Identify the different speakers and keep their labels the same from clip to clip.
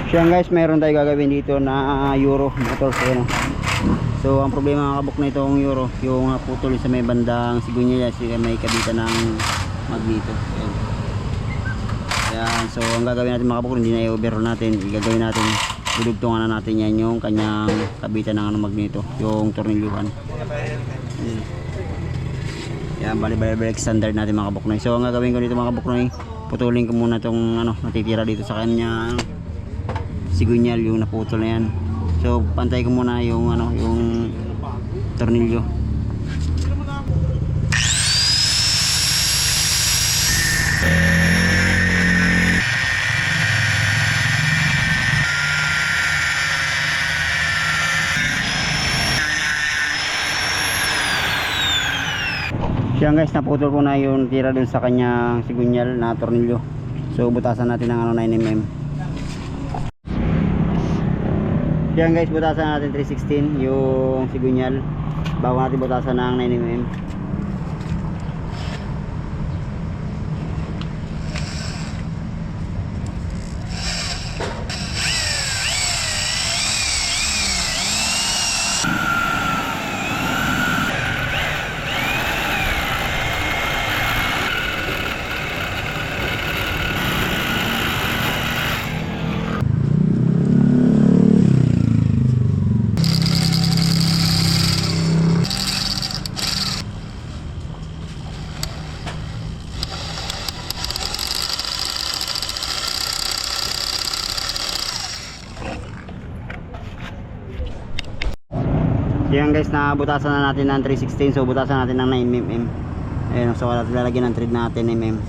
Speaker 1: Siya guys, mayroon tayo gagawin dito na Euro motor. So ang problema mga kabuk na itong Euro, yung putol sa may bandang sigunya, may kabitan ng magneto. Ayan. So ang gagawin natin mga kabuk, hindi na i-overhaul natin, gagawin natin, dudugtungan na natin yan yung kanyang kabitan ng magneto, yung tornilyuhan. Yan, bali standard natin mga kabuknoy. So ang gagawin ko dito mga kabuknoy, putulin ko muna itong natitira dito sa kanya sigunyal, yung naputol na yan. So pantay ko muna yung yung tornilyo. Siya guys, naputol ko na yung tira dun sa kanyang sigunyal na tornilyo. So butasan natin ng 9mm. Yan guys, butasan natin 316 yung sigunyal bago natin butasan ng 9mm. Yan guys, nabutasan na natin ng 316. So butasan natin ng 9mm. Ayun, so lalagyan ng thread natin 10mm.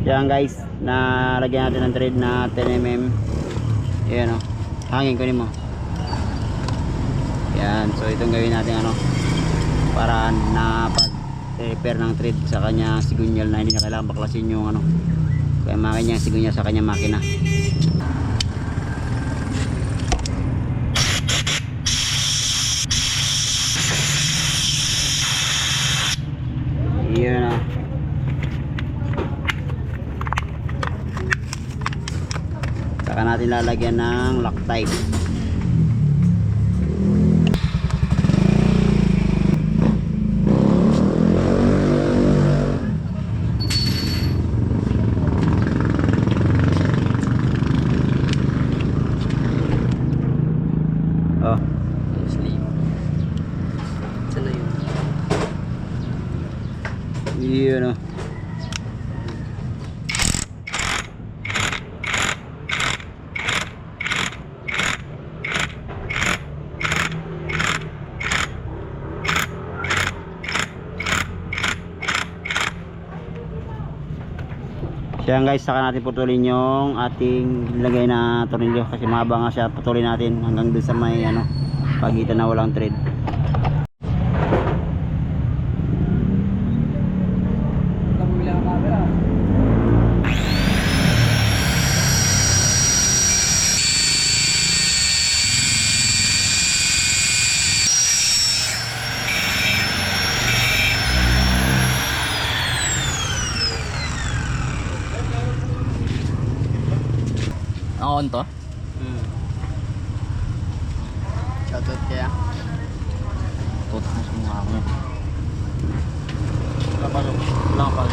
Speaker 1: Yan guys, nalagyan natin ng thread na 10mm. Ayan o, hangin ko mo. Yan, so itong gawin natin para na pag-repair ng thread sa kanya sigunyal na hindi na kailangan baklasin yung kaya makanya sigunyal sa kanya makina. Yan saka natin lalagyan ng Loctite. Yun o. Siya guys, saka natin putulin yung ating lagay na tornilyo kasi mahaba nga siya. Putulin natin hanggang dun sa may pagitan na walang thread.
Speaker 2: On to?
Speaker 1: Shoutout kaya.
Speaker 2: Tutok mo sa mukha mo.
Speaker 1: Wala pa.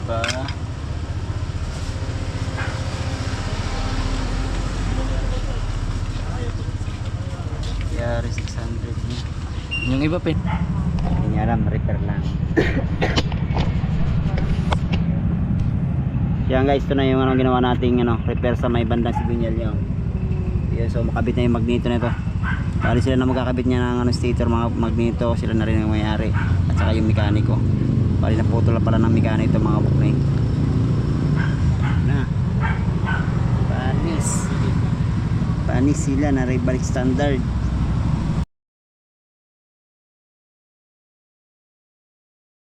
Speaker 2: Ba?
Speaker 1: Yari 600 niya.
Speaker 2: Yung iba pin.
Speaker 1: Hindi alam, repair lang. Yan guys, ito na yung ginawa nating repair sa may bandang sigunyal yun. So makabit na yung magneto nito. Bali sila na magkakabit niya ng stator, mga magneto, sila na rin ang may-ari at saka yung mekaniko. Bali naputol na pala ng mekaniko mga buknay. Na. Panis sila na rebalik standard.